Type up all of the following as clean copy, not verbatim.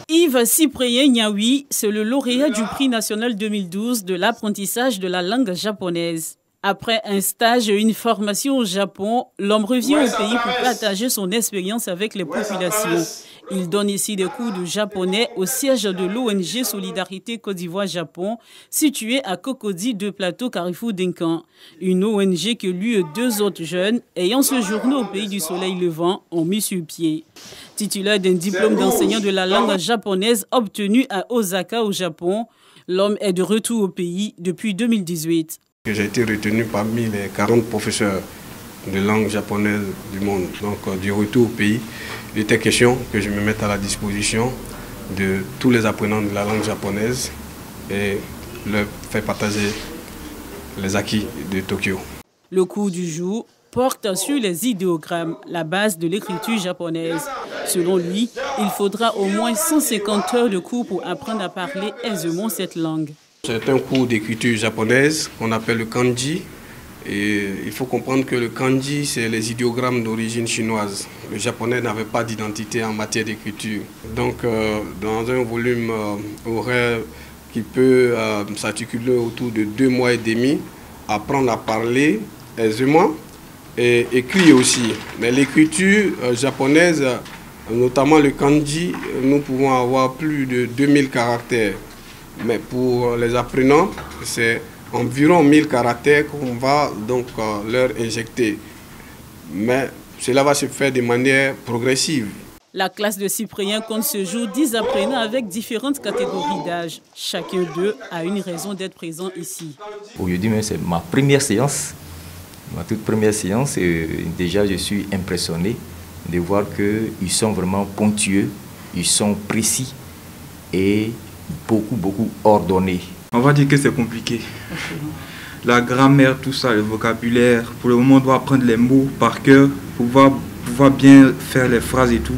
Yves Cyprien Niaoui, c'est le lauréat du prix national 2012 de l'apprentissage de la langue japonaise. Après un stage et une formation au Japon, l'homme revient au pays pour partager son expérience avec les populations. Il donne ici des cours de japonais au siège de l'ONG Solidarité Côte d'Ivoire-Japon, situé à Cocody de Plateau Carrefour d'Incan. Une ONG que lui et deux autres jeunes, ayant séjourné au pays du soleil levant, ont mis sur pied. Titulaire d'un diplôme d'enseignant de la langue japonaise obtenu à Osaka au Japon, l'homme est de retour au pays depuis 2018. J'ai été retenu parmi les 40 professeurs de langue japonaise du monde. Donc du retour au pays, il était question que je me mette à la disposition de tous les apprenants de la langue japonaise et leur faire partager les acquis de Tokyo. Le cours du jour porte sur les idéogrammes, la base de l'écriture japonaise. Selon lui, il faudra au moins 150 heures de cours pour apprendre à parler aisément cette langue. C'est un cours d'écriture japonaise qu'on appelle le kanji. Et il faut comprendre que le kanji, c'est les idéogrammes d'origine chinoise. Le japonais n'avait pas d'identité en matière d'écriture. Donc, dans un volume horaire qui peut s'articuler autour de 2 mois et demi, apprendre à parler aisément et écrire aussi. Mais l'écriture japonaise, notamment le kanji, nous pouvons avoir plus de 2000 caractères. Mais pour les apprenants, c'est environ 1000 caractères qu'on va donc leur injecter. Mais cela va se faire de manière progressive. La classe de Cyprien compte ce jour 10 apprenants avec différentes catégories d'âge. Chacun d'eux a une raison d'être présent ici. Aujourd'hui, c'est ma première séance, ma toute première séance. Et déjà, je suis impressionné de voir qu'ils sont vraiment ponctueux, ils sont précis et beaucoup ordonnés. On va dire que c'est compliqué. La grammaire, tout ça, le vocabulaire. Pour le moment, on doit apprendre les mots par cœur pour pouvoir bien faire les phrases et tout.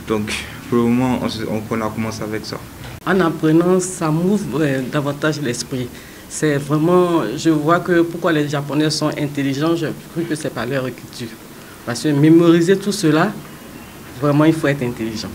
Donc, pour le moment, on a commencé avec ça. En apprenant, ça m'ouvre davantage l'esprit. C'est vraiment, je vois que pourquoi les Japonais sont intelligents, je crois que c'est par leur culture. Parce que mémoriser tout cela, vraiment, il faut être intelligent.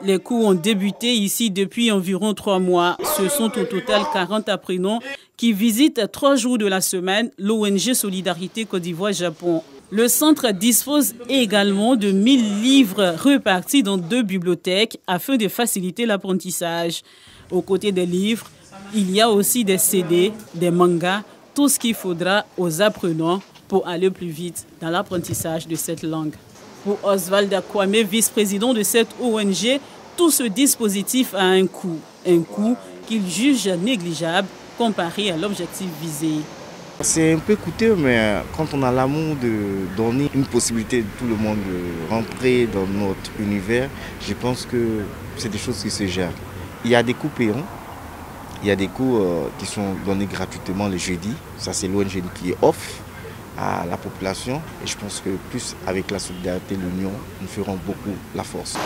Les cours ont débuté ici depuis environ 3 mois. Ce sont au total 40 apprenants qui visitent 3 jours de la semaine l'ONG Solidarité Côte d'Ivoire-Japon. Le centre dispose également de 1000 livres repartis dans 2 bibliothèques afin de faciliter l'apprentissage. Aux côtés des livres, il y a aussi des CD, des mangas, tout ce qu'il faudra aux apprenants pour aller plus vite dans l'apprentissage de cette langue. Pour Oswald Akwame, vice-président de cette ONG, tout ce dispositif a un coût qu'il juge négligeable comparé à l'objectif visé. C'est un peu coûteux, mais quand on a l'amour de donner une possibilité de tout le monde de rentrer dans notre univers, je pense que c'est des choses qui se gèrent. Il y a des coûts payants, il y a des coûts qui sont donnés gratuitement le jeudi. Ça, c'est l'ONG qui offre à la population et je pense que plus avec la solidarité de l'Union, nous ferons beaucoup la force.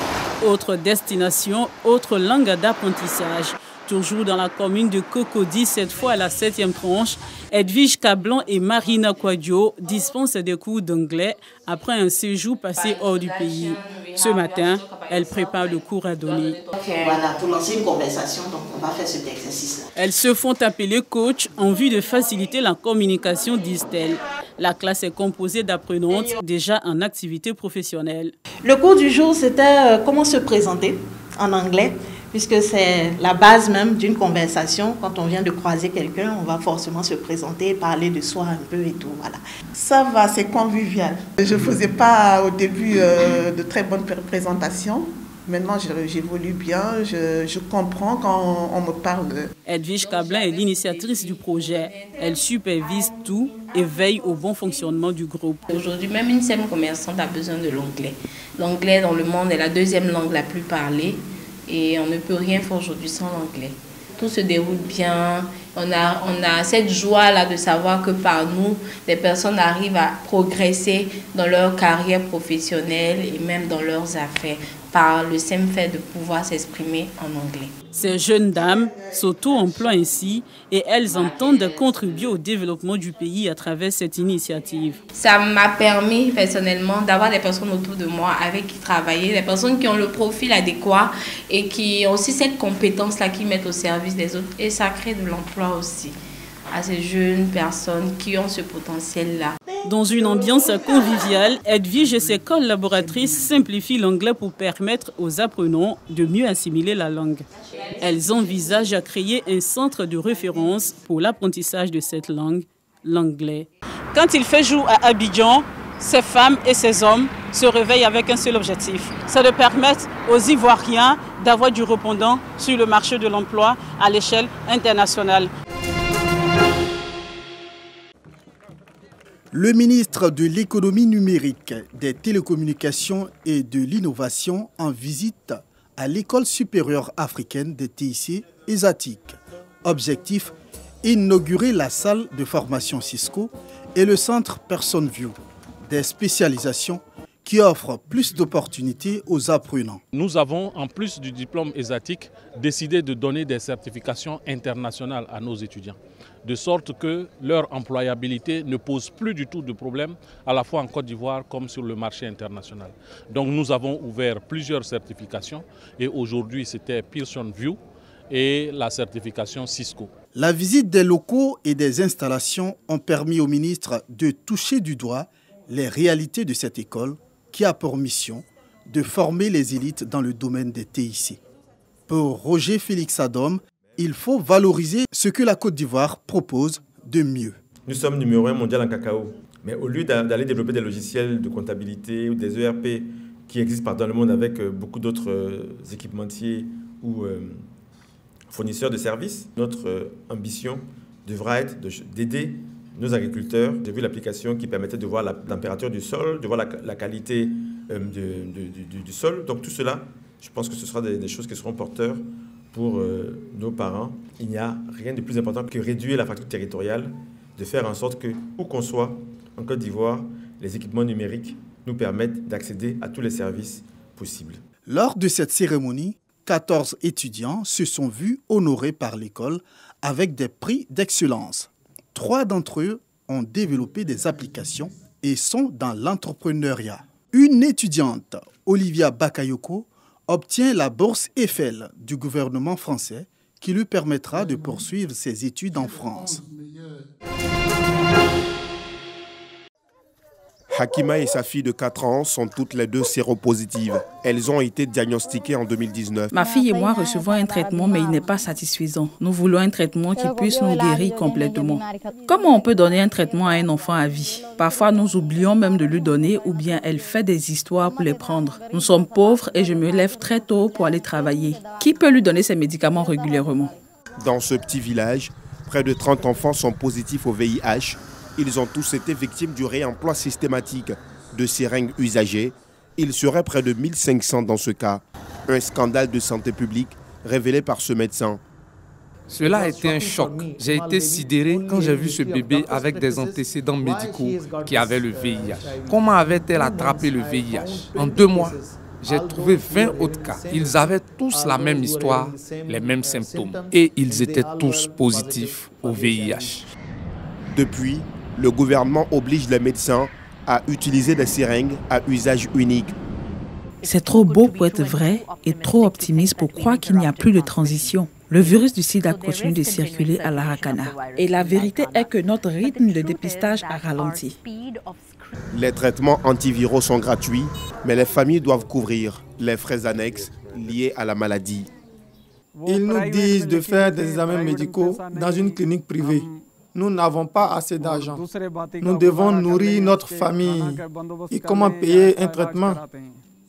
Autre destination, autre langue d'apprentissage. Toujours dans la commune de Cocody, cette fois à la 7e tranche, Edwige Cablan et Marina Quadio dispensent des cours d'anglais après un séjour passé hors du pays. Ce matin, elles préparent le cours à donner. Voilà, pour lancer une conversation, donc on va faire cet exercice-là. Elles se font appeler coach en vue de faciliter la communication, disent-elles. La classe est composée d'apprenantes déjà en activité professionnelle. Le cours du jour, c'était comment se présenter en anglais, puisque c'est la base même d'une conversation. Quand on vient de croiser quelqu'un, on va forcément se présenter, parler de soi un peu et tout. Voilà. Ça va, c'est convivial. Je ne faisais pas au début de très bonnes présentations. Maintenant, j'évolue bien, je comprends quand on me parle. Edwige Cablan est l'initiatrice du projet. Elle supervise tout et veille au bon fonctionnement du groupe. Aujourd'hui, même une simple commerçante a besoin de l'anglais. L'anglais dans le monde est la 2e langue la plus parlée et on ne peut rien faire aujourd'hui sans l'anglais. Tout se déroule bien, On a cette joie-là de savoir que par nous, des personnes arrivent à progresser dans leur carrière professionnelle et même dans leurs affaires, par le simple fait de pouvoir s'exprimer en anglais. Ces jeunes dames s'auto-emploient ainsi et elles entendent contribuer au développement du pays à travers cette initiative. Ça m'a permis personnellement d'avoir des personnes autour de moi avec qui travailler, des personnes qui ont le profil adéquat et qui ont aussi cette compétence-là qu'ils mettent au service des autres. Et ça crée de l'emploi aussi à ces jeunes personnes qui ont ce potentiel-là. Dans une ambiance conviviale, Edwige et ses collaboratrices simplifient l'anglais pour permettre aux apprenants de mieux assimiler la langue. Elles envisagent à créer un centre de référence pour l'apprentissage de cette langue, l'anglais. Quand il fait jour à Abidjan, ces femmes et ces hommes se réveillent avec un seul objectif, c'est de permettre aux Ivoiriens d'avoir du répondant sur le marché de l'emploi à l'échelle internationale. Le ministre de l'économie numérique, des télécommunications et de l'innovation en visite à l'École supérieure africaine des TIC ESATIC. Objectif, inaugurer la salle de formation Cisco et le centre PersonView, des spécialisations qui offrent plus d'opportunités aux apprenants. Nous avons, en plus du diplôme ESATIC, décidé de donner des certifications internationales à nos étudiants, de sorte que leur employabilité ne pose plus du tout de problème, à la fois en Côte d'Ivoire comme sur le marché international. Donc nous avons ouvert plusieurs certifications et aujourd'hui c'était PersonView et la certification Cisco. La visite des locaux et des installations ont permis au ministre de toucher du doigt les réalités de cette école qui a pour mission de former les élites dans le domaine des TIC. Pour Roger Félix Adom, il faut valoriser ce que la Côte d'Ivoire propose de mieux. Nous sommes numéro 1 mondial en cacao, mais au lieu d'aller développer des logiciels de comptabilité ou des ERP qui existent partout dans le monde avec beaucoup d'autres équipementiers ou fournisseurs de services, notre ambition devra être d'aider nos agriculteurs. J'ai vu l'application qui permettait de voir la température du sol, de voir la qualité du sol. Donc tout cela, je pense que ce sera des choses qui seront porteurs pour nos parents. Il n'y a rien de plus important que réduire la fracture territoriale, de faire en sorte que, où qu'on soit en Côte d'Ivoire, les équipements numériques nous permettent d'accéder à tous les services possibles. Lors de cette cérémonie, 14 étudiants se sont vus honorés par l'école avec des prix d'excellence. 3 d'entre eux ont développé des applications et sont dans l'entrepreneuriat. Une étudiante, Olivia Bakayoko, obtient la bourse Eiffel du gouvernement français qui lui permettra de poursuivre ses études en France. Hakima et sa fille de 4 ans sont toutes les deux séropositives. Elles ont été diagnostiquées en 2019. Ma fille et moi recevons un traitement, mais il n'est pas satisfaisant. Nous voulons un traitement qui puisse nous guérir complètement. Comment on peut donner un traitement à un enfant à vie? Parfois, nous oublions même de lui donner ou bien elle fait des histoires pour les prendre. Nous sommes pauvres et je me lève très tôt pour aller travailler. Qui peut lui donner ces médicaments régulièrement? Dans ce petit village, près de 30 enfants sont positifs au VIH. Ils ont tous été victimes du réemploi systématique de seringues usagées. Il serait près de 1500 dans ce cas. Un scandale de santé publique révélé par ce médecin. Cela a été un choc. J'ai été sidéré quand j'ai vu ce bébé avec des antécédents médicaux qui avaient le VIH. Comment avait-elle attrapé le VIH? En 2 mois, j'ai trouvé 20 autres cas. Ils avaient tous la même histoire, les mêmes symptômes. Et ils étaient tous positifs au VIH. Depuis, le gouvernement oblige les médecins à utiliser des seringues à usage unique. C'est trop beau pour être vrai et trop optimiste pour croire qu'il n'y a plus de transition. Le virus du sida continue de circuler à l'Aracana. Et la vérité est que notre rythme de dépistage a ralenti. Les traitements antiviraux sont gratuits, mais les familles doivent couvrir les frais annexes liés à la maladie. Ils nous disent de faire des examens médicaux dans une clinique privée. Nous n'avons pas assez d'argent. Nous devons nourrir notre famille. Et comment payer un traitement?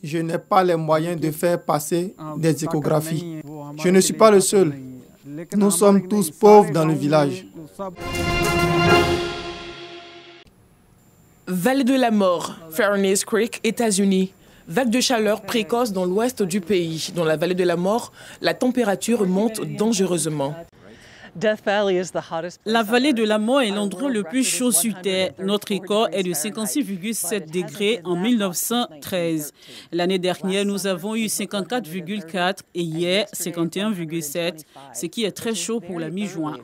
Je n'ai pas les moyens de faire passer des échographies. Je ne suis pas le seul. Nous sommes tous pauvres dans le village. Vallée de la mort, Furnace Creek, États-Unis. Vague de chaleur précoce dans l'ouest du pays. Dans la vallée de la mort, la température monte dangereusement. La vallée de la mort est l'endroit le plus chaud sur Terre. Notre record est de 56,7 degrés en 1913. L'année dernière, nous avons eu 54,4 et hier 51,7, ce qui est très chaud pour la mi-juin.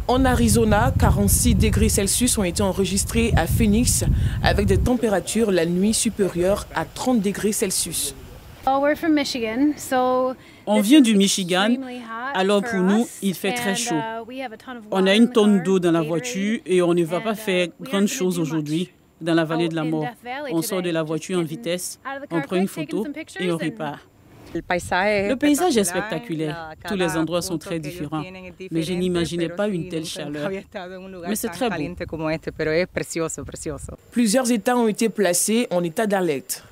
En Arizona, 46 degrés Celsius ont été enregistrés à Phoenix avec des températures la nuit supérieures à 30 degrés Celsius. On vient du Michigan, alors pour nous, il fait très chaud. On a une tonne d'eau dans la voiture et on ne va pas faire grande chose aujourd'hui dans la vallée de la mort. On sort de la voiture en vitesse, on prend une photo et on repart. Le paysage est spectaculaire. Tous les endroits sont très différents. Mais je n'imaginais pas une telle chaleur. Mais c'est très beau. Plusieurs États ont été placés en état d'alerte.